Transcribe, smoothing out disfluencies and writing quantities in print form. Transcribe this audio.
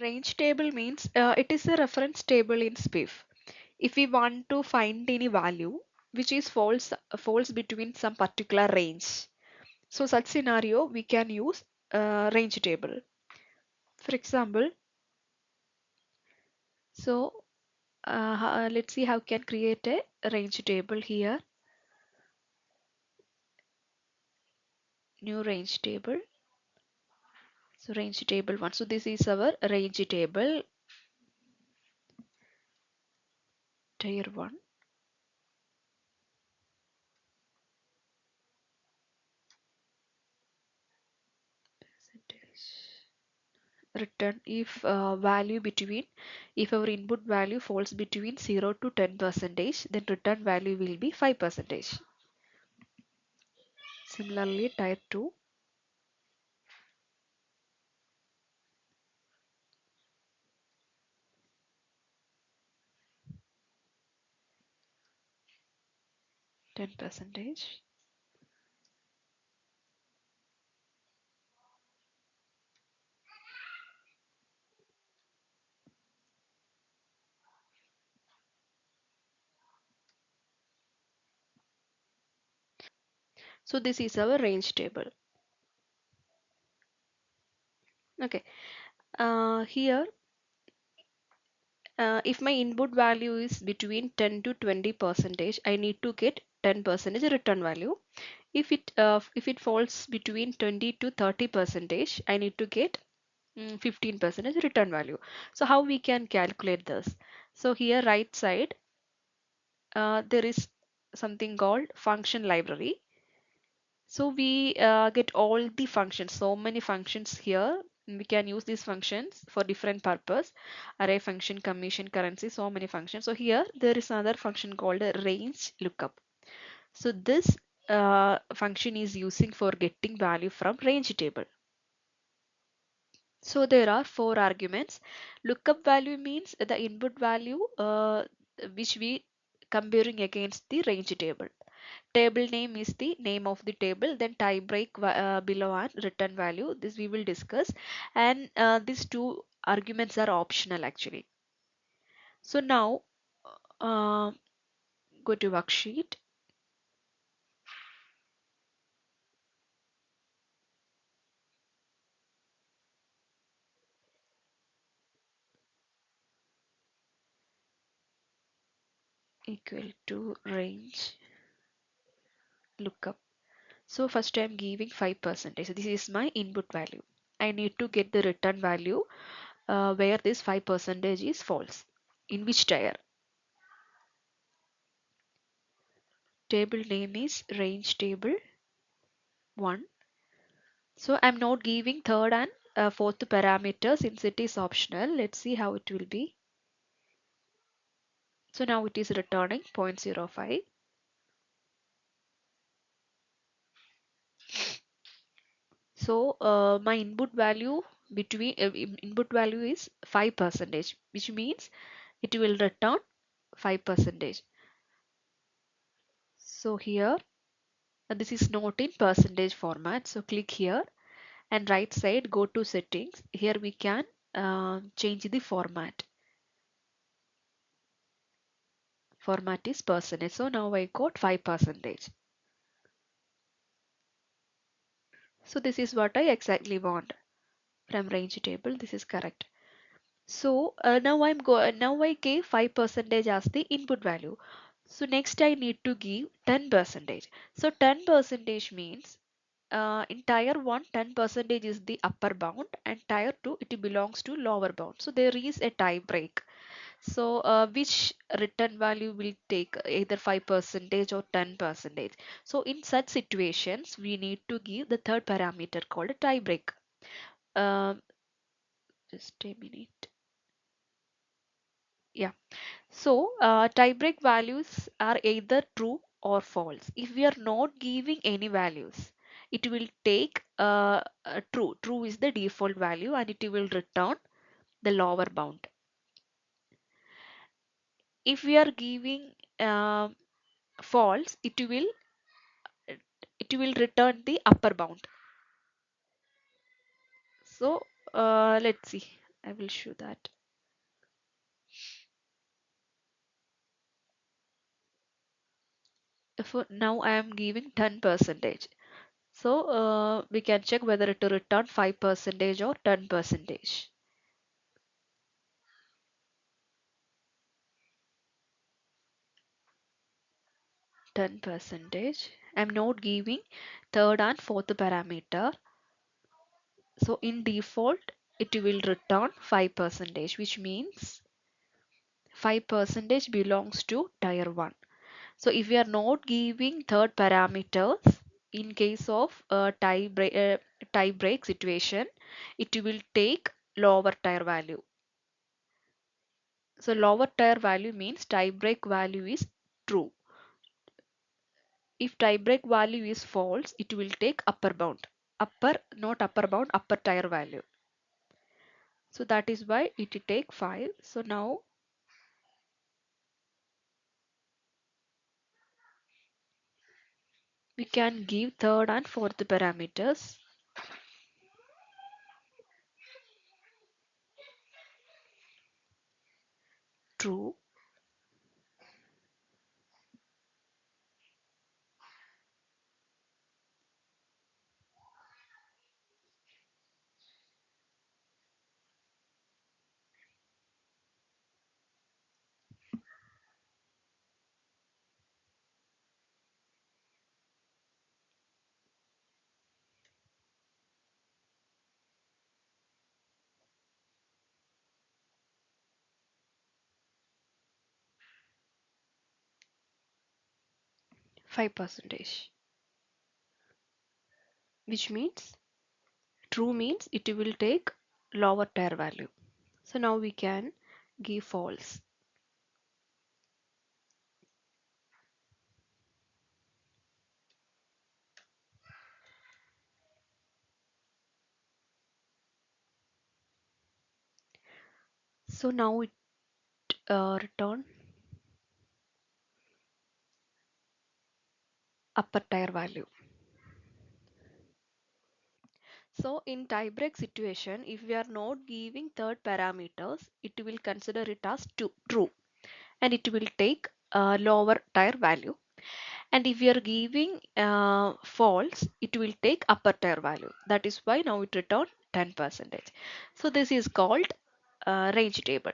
Range table means it is a reference table in SPIFF. If we want to find any value which is false between some particular range. So such scenario we can use range table. For example, so let's see how we can create a range table here. New range table. So range table 1. So this is our range table tier 1. Percentage. Return if value between, if our input value falls between 0 to 10 percentage, then return value will be 5 percentage. Similarly, tier 2. Ten percentage. So this is our range table. Okay. Here, if my input value is between 10 to 20 percentage, I need to get 10 percentage return value. If it falls between 20 to 30 percentage, I need to get 15 percentage return value. So how we can calculate this? So here right side, there is something called function library. So we get all the functions, so many functions here. We can use these functions for different purpose. Array function, commission, currency, so many functions. So here there is another function called a range lookup. So this function is using for getting value from range table. So there are 4 arguments. Lookup value means the input value which we comparing against the range table. Table name is the name of the table, then tie break below and return value. This we will discuss. And these 2 arguments are optional actually. So now uh, go to worksheet. Equal to range lookup. So first I am giving 5%. So this is my input value. I need to get the return value where this 5% is false. In which tier? Table name is range table 1. So I'm not giving third and fourth parameter since it is optional. Let's see how it will be. So now it is returning 0.05. So my input value input value is 5%, which means it will return 5%. So here this is not in percentage format. So click here and right side go to settings. Here we can change the format. Format is percentage. So now I got 5%. So this is what I exactly want from range table. This is correct. So now I gave 5% as the input value. So next I need to give 10%. So 10% means in tier 1 10% is the upper bound and tier 2 it belongs to lower bound. So there is a tie break. So which return value will take either 5% or 10%. So in such situations we need to give the third parameter called a tie break. Um, just a minute. Yeah. So tie break values are either true or false. If we are not giving any values, it will take true. True is the default value and it will return the lower bound. If we are giving false, it will return the upper bound. So let's see. I will show that. If now I am giving 10%. So we can check whether it will return 5% or 10%. 10%. I'm not giving third and fourth parameter. So in default, it will return 5%, which means 5% belongs to tier 1. So if we are not giving third parameters, in case of a tie break situation, it will take lower tier value. So lower tier value means tie break value is true. If tie break value is false, it will take upper bound. Not upper bound, upper tier value. So that is why it will take 5. So now we can give third and fourth parameters. True. Five percentage, which means true means it will take lower tier value. So now we can give false. So now it return upper tier value. So in tiebreak situation, if we are not giving third parameters, it will consider it as true and it will take a lower tier value. And if we are giving false, it will take upper tier value. That is why now it return 10%. So this is called range table.